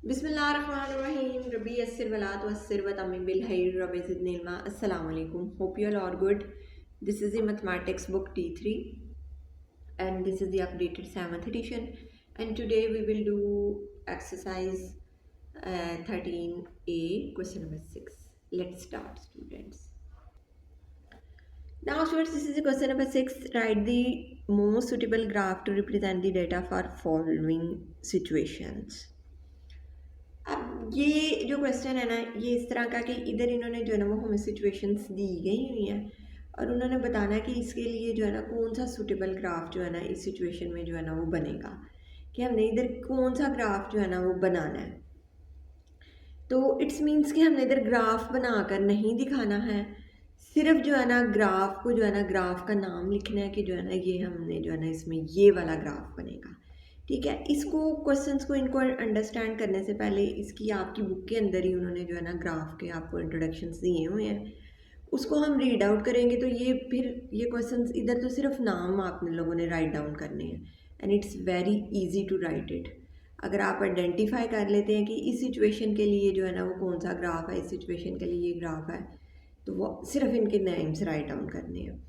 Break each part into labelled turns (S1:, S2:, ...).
S1: Bismillahirrahmanirrahim. Rabbi yassir wala tuassir wa tamim bil hayr Rabbi zidni ilma. Assalamu alaikum. Hope you all are good. This is the mathematics book T3 and this is the updated 7th edition, and today we will do exercise 13a question number 6. Let's start, students. Now students, this is the question number 6. Write the most suitable graph to represent the data for following situations. अब ये जो question है ना, ये इस तरह का कि इधर इन्होंने जो है ना वो हमें सिचुएशंस दी गई हुई हैं और उन्होंने बताना कि इसके लिए जो है ना कौन सा सूटेबल ग्राफ जो है ना इस सिचुएशन में जो है ना वो बनेगा, कि हमने इधर कौन सा ग्राफ जो है ना वो बनाना है। तो इट्स मीन्स कि हमने इधर ग्राफ बनाकर नहीं दिखाना है, सिर्फ जो है ना ग्राफ को जो है ना ग्राफ का नाम लिखना है कि जो है ना ये हमने जो है ना इसमें ये वाला ग्राफ बनेगा। ठीक है, इसको क्वेश्चंस को इनको अंडरस्टैंड करने से पहले इसकी आपकी बुक के अंदर ही उन्होंने जो है ना ग्राफ के आपको इंट्रोडक्शंस दिए हुए हैं, उसको हम रीड आउट करेंगे। तो ये फिर ये क्वेश्चंस इधर तो सिर्फ नाम आप लोगों ने राइट डाउन करने हैं and it's very easy to write it. अगर आप आइडेंटिफाई कर लेते हैं कि इस सिचुएशन के लिए जो है ना वो कौन सा ग्राफ है, इस सिचुएशन के लिए ये ग्राफ है, तो वो सिर्फ इनके नेम्स राइट डाउन करने हैं।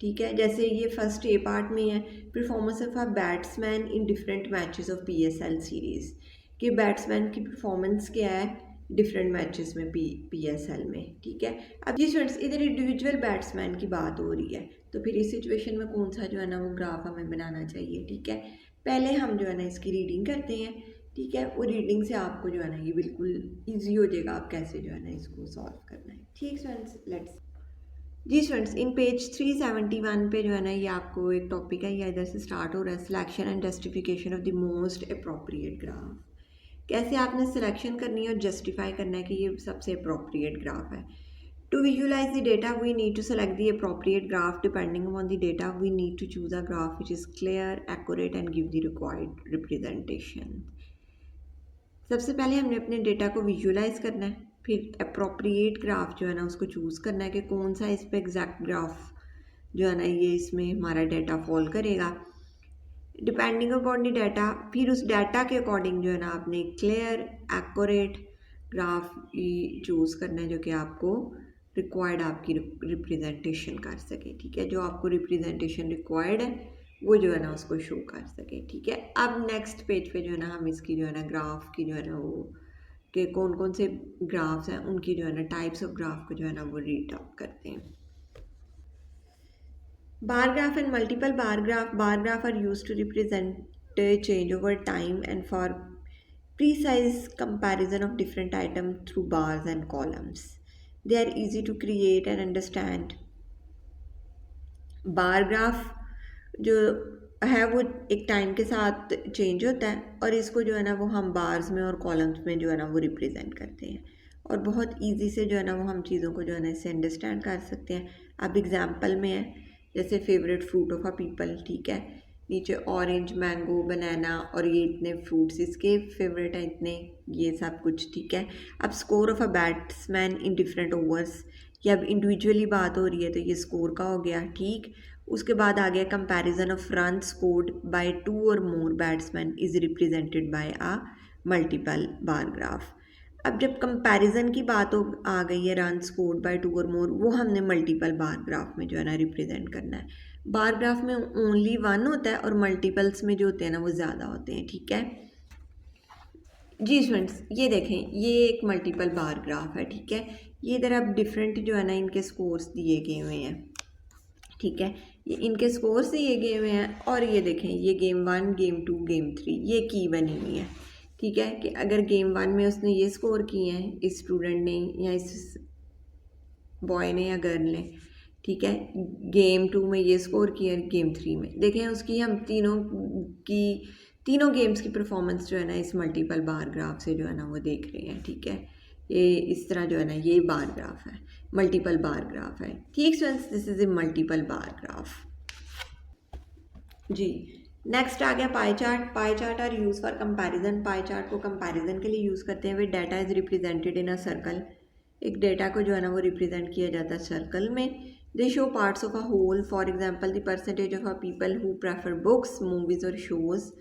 S1: ठीक है, जैसे ये फर्स्ट ए पार्ट में है, performance of a batsman in different matches of PSL series, कि बैट्समैन की परफॉर्मेंस क्या है डिफरेंट मैचेस में PSL में। ठीक है, अब जी स्टूडेंट्स इधर इंडिविजुअल बैट्समैन की बात हो रही है, तो फिर इस सिचुएशन में कौन सा जो है ना वो ग्राफ हमें बनाना चाहिए। ठीक है, पहले हम जो है ना इसकी रीडिंग करते हैं। ठीक है, वो रीडिंग से आपको जो है ना ये बिल्कुल ईजी हो जाएगा आप कैसे जो है ना इसको सॉल्व करना है। ठीक स्टूडेंट्स, लेट्स जी स्टूडेंट्स, इन पेज 371 पे जो है ना ये आपको एक टॉपिक है, या इधर से स्टार्ट हो रहा है, selection and justification of the most appropriate graph. कैसे आपने सिलेक्शन करनी है और जस्टिफाई करना है कि ये सबसे अप्रोप्रिएट ग्राफ है। To visualize the data we need to select the appropriate graph depending on the data we need to choose a graph which is clear, accurate and give the required representation. सबसे पहले हमने अपने data को visualise करना है, फिर appropriate graph जो है ना उसको चूज़ करना है कि कौन सा इस पे एग्जैक्ट ग्राफ जो है ना ये इसमें हमारा डाटा फॉल करेगा। डिपेंडिंग अपॉन द डाटा, फिर उस डाटा के अकॉर्डिंग जो है ना आपने क्लियर एक्यूरेट ग्राफ चूज़ करना है जो कि आपको रिक्वायर्ड आपकी रिप्रेजेंटेशन कर सके। ठीक है, जो आपको रिप्रेजेंटेशन रिक्वायर्ड है वो जो है ना उसको शो कर सके। ठीक है, अब नेक्स्ट पेज पे जो है ना हम इसकी जो है ना ग्राफ की जो है ना वो कि कौन कौन से ग्राफ्स हैं उनकी जो है ना टाइप्स ऑफ ग्राफ को जो है ना वो रीड आउट करते हैं। Bar graph and multiple bar graph are use to represent change over time and for precise comparison of different items through bars and columns. They are easy to create and understand. Bar graph जो है वो एक time के साथ change होता है और इसको जो है ना वो हम बार्स में और कॉलम्स में जो है ना वो रिप्रेजेंट करते हैं और बहुत इजी से जो है ना वो हम चीज़ों को जो है ना इससे अंडरस्टैंड कर सकते हैं। अब एग्जांपल में है जैसे favourite fruit of a people. ठीक है, नीचे ऑरेंज, मैंगो, बनाना और ये इतने फ्रूट्स इसके फेवरेट हैं, इतने ये सब कुछ। ठीक है, अब score of a batsman in different overs, ये अब इंडिविजुअली बात हो रही है तो ये स्कोर का हो गया। ठीक, उसके बाद आ गया comparison of run scored by 2 और more batsman is represented by a multiple bar graph. अब जब कंपैरिजन की बात आ गई है रन स्कोर्ड बाय 2 और मोर, वो हमने मल्टीपल बार ग्राफ में जो है ना रिप्रेजेंट करना है। बार ग्राफ में ओनली 1 होता है और मल्टीपल्स में जो होते हैं ना वो ज़्यादा होते हैं। ठीक है जी स्टूडेंट्स, ये देखें ये एक मल्टीपल बार ग्राफ है। ठीक है, ये इधर अब डिफरेंट जो है ना इनके स्कोर्स दिए गए हुए हैं। ठीक है, ये इनके स्कोर्स दिए गए हुए हैं और ये देखें ये गेम 1, गेम 2, गेम 3 ये की बनी हुई है। ठीक है, कि अगर गेम 1 में उसने ये स्कोर किए हैं इस स्टूडेंट ने या इस बॉय ने या गर्ल ने। ठीक है, गेम 2 में ये स्कोर किया, गेम 3 में देखें उसकी हम तीनों गेम्स की परफॉर्मेंस जो है ना इस मल्टीपल बार ग्राफ से जो है ना वो देख रहे हैं। ठीक है, ये इस तरह जो है ना ये बार ग्राफ है, मल्टीपल बार ग्राफ है। ठीक students, this is a multiple bar graph. जी नेक्स्ट आ गया pie chart. Pie chart are use for comparison, pie chart को कंपैरिजन के लिए यूज़ करते हैं। Where data is represented in a circle, एक डेटा को जो है ना वो रिप्रेजेंट किया जाता है सर्कल में। They show parts of a whole, for example the percentage of a people who prefer books, movies और शोज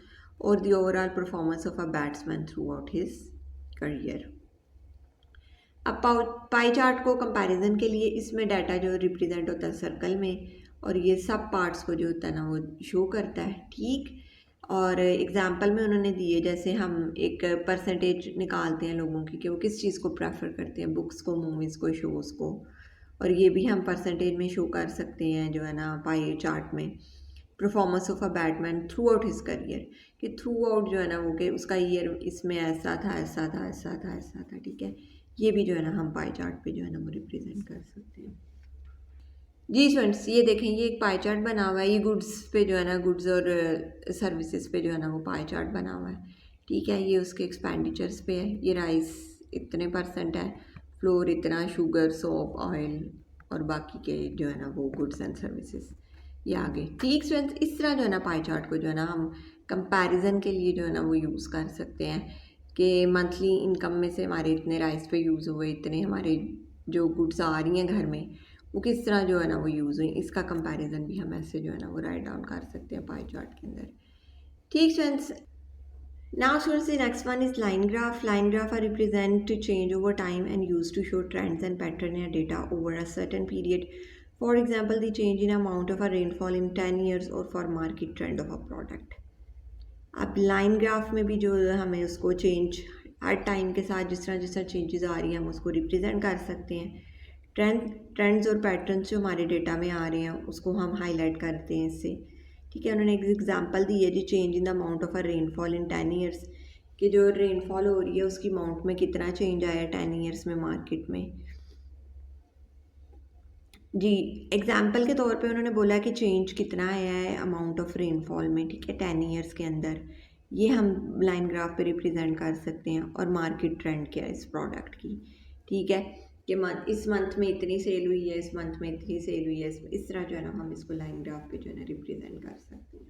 S1: और the overall performance of a batsman throughout his career. अब पाई चार्ट को comparison के लिए इसमें data जो represent होता है सर्कल में, और ये सब पार्ट्स को जो होता है ना वो शो करता है, ठीक। और एग्जांपल में उन्होंने दिए, जैसे हम एक परसेंटेज निकालते हैं लोगों की कि वो किस चीज़ को प्रेफर करते हैं, बुक्स को, मूवीज़ को, शोज़ को, और ये भी हम परसेंटेज में शो कर सकते हैं जो है ना पाई चार्ट में। Performance of a Batman through out his career, कि थ्रू आउट जो है ना वो कि उसका ईयर इसमें ऐसा था, ऐसा था, ऐसा था, ऐसा था, ठीक है। ये भी जो है ना हम पाई चार्ट पे जो है ना वो रिप्रेजेंट कर सकते हैं। जी स्टूडेंट्स, ये देखें, ये एक पाई चार्ट बना हुआ है, ये गुड्स पे जो है ना, गुड्स और सर्विसेज पे जो है ना वो पाई चार्ट बना हुआ है, ठीक है। ये उसके एक्सपेंडिचर्स पे है, ये राइस इतने % है, फ्लोर इतना, शुगर, सोप, ऑयल और बाकी के जो है ना वो गुड्स एंड सर्विसेज ये आगे, ठीक स्टूडेंट्स। इस तरह जो है ना पाई चार्ट को जो है ना हम कंपैरिजन के लिए जो है ना वो यूज़ कर सकते हैं कि मंथली इनकम में से हमारे इतने राइस पे यूज़ हुए, इतने हमारे जो गुड्स आ रही हैं घर में वो किस तरह जो है ना वो यूज़ हुई, इसका कंपैरिजन भी हम ऐसे जो है ना वो राइट डाउन कर सकते हैं पाई चार्ट के अंदर, ठीक students. Now students, the next one is line graph. Line graph are represent to change over time and used to show trends and pattern in data over a certain period. For example, the change in amount of a rainfall in 10 years or for market trend of a product. अब line graph में भी जो हमें उसको change हर time के साथ जिस तरह चेंजेस आ रही हैं हम उसको रिप्रेजेंट कर सकते हैं। ट्रेंड्स और पैटर्न्स जो हमारे डेटा में आ रहे हैं उसको हम हाईलाइट करते हैं इससे, ठीक है। उन्होंने एक एग्जांपल दी है जी, change in the amount of a rainfall in 10 years, कि जो रेनफॉल हो रही है उसकी अमाउंट में कितना चेंज आया है 10 ईयर्स में मार्केट में। जी, एग्जाम्पल के तौर पे उन्होंने बोला कि चेंज कितना आया है अमाउंट ऑफ रेनफॉल में, ठीक है, 10 ईयर्स के अंदर। ये हम लाइन ग्राफ पे रिप्रेजेंट कर सकते हैं, और मार्केट ट्रेंड क्या है इस प्रोडक्ट की, ठीक है, कि इस मंथ में इतनी सेल हुई है, इस मंथ में इतनी सेल हुई है, इस तरह जो है ना हम इसको लाइन ग्राफ पे जो है ना रिप्रेजेंट कर सकते हैं।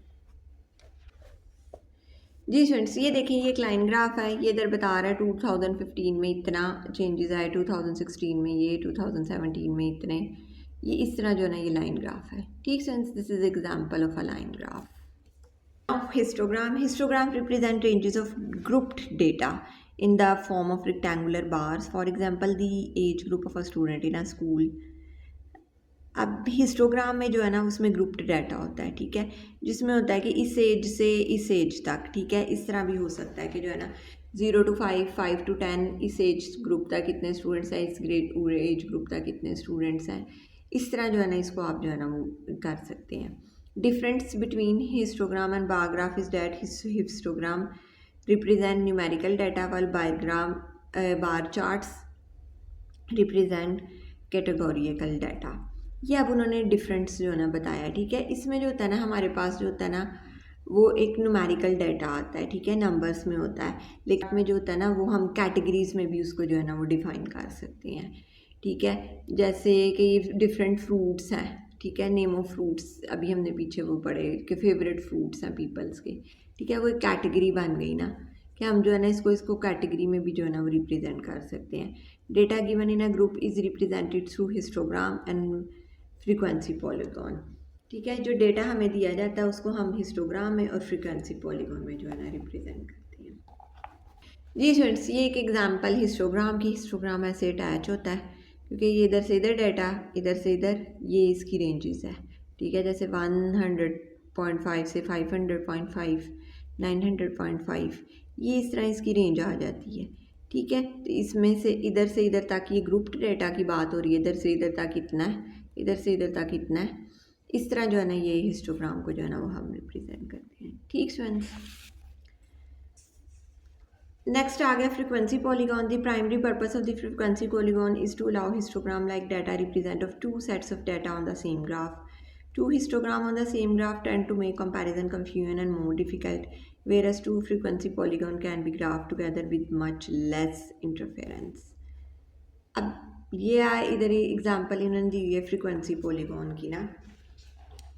S1: जी स्टूडेंट्स, ये देखें, ये एक लाइन ग्राफ है, ये इधर बता रहा है 2015 में इतना चेंजेस आए, 2016 में ये, 2017 में इतने, ये इस तरह जो है ना ये लाइन ग्राफ है, ठीक students. This is example of a line graph. Histogram represent ranges of grouped data in the form of rectangular bars. For example, the age group of a student in a school. अब histogram में जो है ना उसमें grouped data होता है, ठीक है, जिसमें होता है कि इस एज से इस एज तक, ठीक है। इस तरह भी हो सकता है कि जो है ना 0 to 5, 5 to 10, इस एज ग्रुप तक कितने स्टूडेंट्स हैं, इस एज ग्रुप तक कितने स्टूडेंट्स हैं, इस तरह जो है ना इसको आप जो है ना वो कर सकते हैं। Difference between histogram and bar graph is that histogram represent numerical data while bar charts represent categorical data. ये अब उन्होंने डिफरेंस जो है ना बताया, ठीक है। इसमें जो होता है ना हमारे पास जो होता है ना वो एक न्यूमेरिकल डाटा आता है, ठीक है, नंबर्स में होता है, लेकिन में जो होता है ना वो हम कैटेगरीज में भी उसको जो है ना वो डिफाइन कर सकते हैं, ठीक है। जैसे कि डिफरेंट फ्रूट्स हैं, ठीक है, नेम ऑफ फ्रूट्स अभी हमने पीछे वो पढ़े कि फेवरेट फ्रूट्स हैं पीपल्स के, ठीक है, वो एक कैटेगरी बन गई ना, कि हम जो है ना इसको कैटेगरी में भी जो है ना वो रिप्रेजेंट कर सकते हैं। Data given in a group is represented through histogram and frequency polygon, ठीक है। जो डेटा हमें दिया जाता है उसको हम हिस्टोग्राम में और फ्रीक्वेंसी पॉलीगॉन में जो है ना रिप्रेजेंट करते हैं। जी स्टूडेंट्स, ये एक एग्जांपल हिस्टोग्राम की, हिस्टोग्राम ऐसे अटैच होता है क्योंकि ये इधर से इधर डाटा, इधर से इधर, ये इसकी रेंजेस है, ठीक है, जैसे 100.5 से 500.5, 900.5, ये इस तरह इसकी रेंज आ जाती है, ठीक है। तो इसमें से इधर तक ये ग्रुप्ड डेटा की बात हो रही है, इधर से इधर तक इतना है, इधर से इधर तक इतना है, इस तरह जो है ना ये हिस्टोग्राम को जो है ना वो हम रिप्रेजेंट करते हैं, ठीक स्टूडेंट्स। नेक्स्ट आ गया frequency polygon. The primary purpose of the frequency polygon is to allow histogram like data represent of two sets of data on the same graph. Two histogram on the same graph tend to make comparison confusion and more difficult, whereas two frequency polygon can be graphed together with much less interference. अब ये इधर ही example इन्होंने दी है frequency polygon की ना,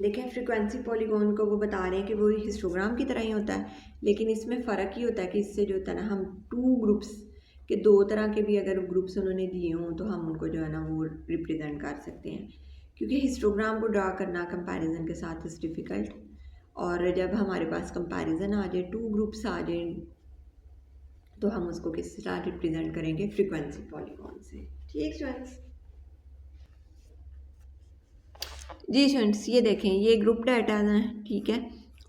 S1: देखें frequency polygon को वो बता रहे हैं कि वो हिस्टोग्राम की तरह ही होता है, लेकिन इसमें फ़र्क ही होता है कि इससे जो होता है ना हम टू ग्रुप्स के, दो तरह के भी अगर ग्रुप्स उन्होंने दिए हों तो हम उनको जो है ना वो रिप्रेजेंट कर सकते हैं, क्योंकि हिस्टोग्राम को ड्रा करना कंपैरिजन के साथ इज़ डिफ़िकल्ट, और जब हमारे पास कंपैरिजन आ जाए, टू ग्रुप्स आ जाए तो हम उसको किस तरह रिप्रेजेंट करेंगे, फ्रीक्वेंसी पॉलीगॉन से। ठीक स्टूडेंट्स। जी स्टूडेंट्स, ये देखें, ये ग्रुप डाटा है, ठीक है,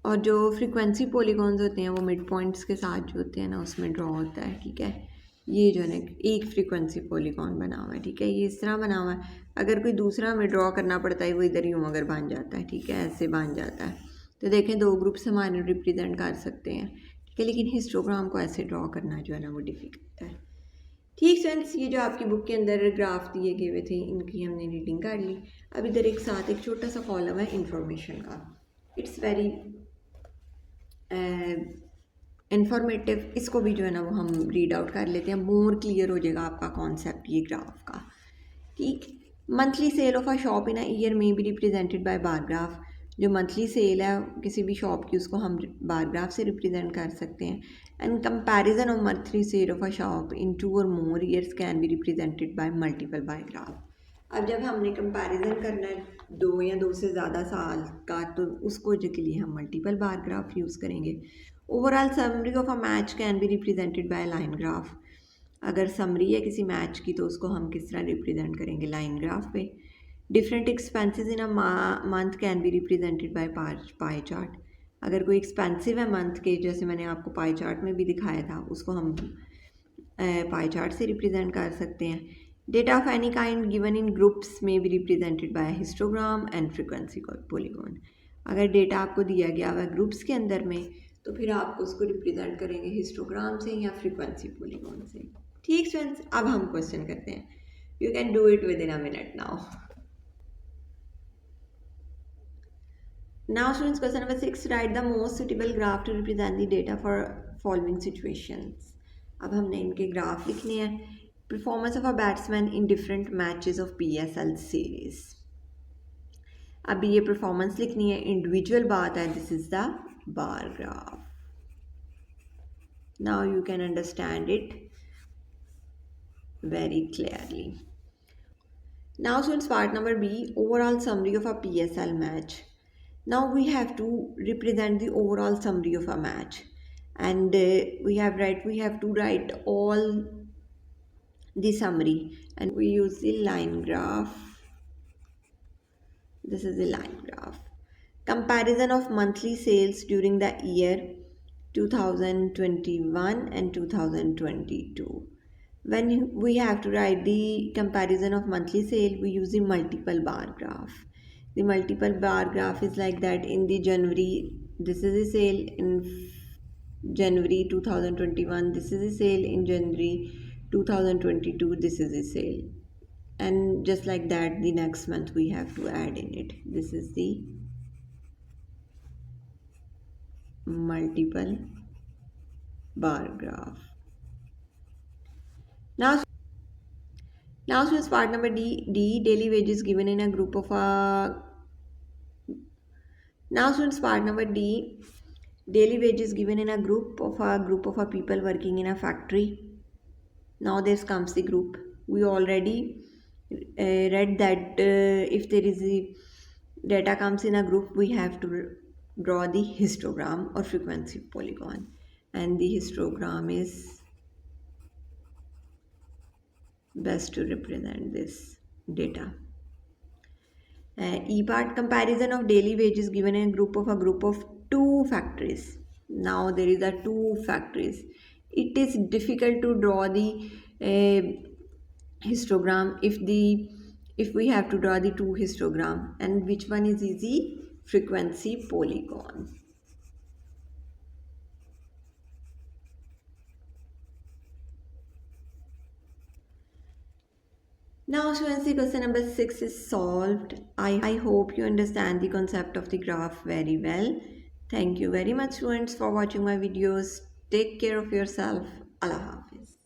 S1: और जो फ्रीक्वेंसी पॉलीगॉन्स होते हैं वो मिड पॉइंट्स के साथ जो होते हैं ना उसमें ड्रॉ होता है, ठीक है। ये जो है ना एक फ्रीक्वेंसी पॉलीगॉन बना हुआ है, ठीक है, ये इस तरह बना हुआ है। अगर कोई दूसरा हमें ड्रॉ करना पड़ता है वो इधर यूँ अगर बन जाता है, ठीक है, ऐसे बन जाता है। तो देखें दो ग्रुप्स हमारे रिप्रेजेंट कर सकते हैं, ठीक है, लेकिन हिस्टोग्राम को ऐसे ड्रॉ करना जो है ना वो डिफिकल्ट है। ठीक फ्रेंड्स, ये जो आपकी बुक के अंदर ग्राफ दिए गए हुए थे इनकी हमने रीडिंग कर ली। अब इधर एक साथ एक छोटा सा कॉलम है इंफॉर्मेशन का, इट्स वेरी इंफॉर्मेटिव। इसको भी जो है ना वो हम रीड आउट कर लेते हैं, मोर क्लियर हो जाएगा आपका कॉन्सेप्ट ये ग्राफ का। ठीक, monthly sale of a shop in a year में be represented by bar graph. जो मंथली सेल है किसी भी शॉप की उसको हम बार ग्राफ से रिप्रेजेंट कर सकते हैं। And comparison of monthly sale of a shop इन 2 और more years can be represented bye multiple bye graph. अब जब हमने कंपैरिजन करना है 2 या 2 से ज़्यादा साल का, तो उसको के लिए हम मल्टीपल बार ग्राफ यूज़ करेंगे। Overall summary of a match can be represented by line graph. अगर समरी है किसी मैच की तो उसको हम किस तरह रिप्रेजेंट करेंगे, लाइन ग्राफ पे। Different expenses in a month can be represented by pie chart. अगर कोई एक्सपेंसिव है मंथ के, जैसे मैंने आपको पाई चार्ट में भी दिखाया था, उसको हम पाई चार्ट से रिप्रेजेंट कर सकते हैं। Data of any kind given in groups में be represented by histogram and frequency polygon. अगर डेटा आपको दिया गया हुआ ग्रुप्स के अंदर में तो फिर आप उसको रिप्रेजेंट करेंगे हिस्टोग्राम से या फ्रीक्वेंसी पॉलीगॉन से। ठीक फ्रेंड्स, अब हम क्वेश्चन करते हैं। You can do it with in a minute now. Now students, question number 6, write the most suitable graph to represent the data for following situations. अब हमने इनके ग्राफ लिखने हैं। Performance of a batsman in different matches of PSL series. अभी ये performance लिखनी है, individual बात है, this is the bar graph. Now you can understand it very clearly. Now students, part number B, overall summary of a PSL match. Now we have to represent the overall summary of a match, and we have to write all the summary, and we use the line graph. This is the line graph. Comparison of monthly sales during the year 2021 and 2022. When we have to write the comparison of monthly sale, we use the multiple bar graph. The multiple bar graph is like that. In the January, this is the sale. In January 2021, this is the sale. In January 2022, this is the sale. And just like that, the next month we have to add in it. This is the multiple bar graph. Now students, part number D, daily wages given in a group of a. Now students, part number D, daily wages given in a group of a people working in a factory. Now this comes the group. We already read that if there is a data comes in a group, we have to draw the histogram or frequency polygon, and the histogram is best to represent this data. E part, comparison of daily wages given in a group of 2 factories. Now there is a 2 factories. It is difficult to draw the histogram if we have to draw the 2 histogram, and which one is easy? Frequency polygon. Now students, the question number 6 is solved. I hope you understand the concept of the graph very well. Thank you very much students for watching my videos. Take care of yourself. Allah Hafiz.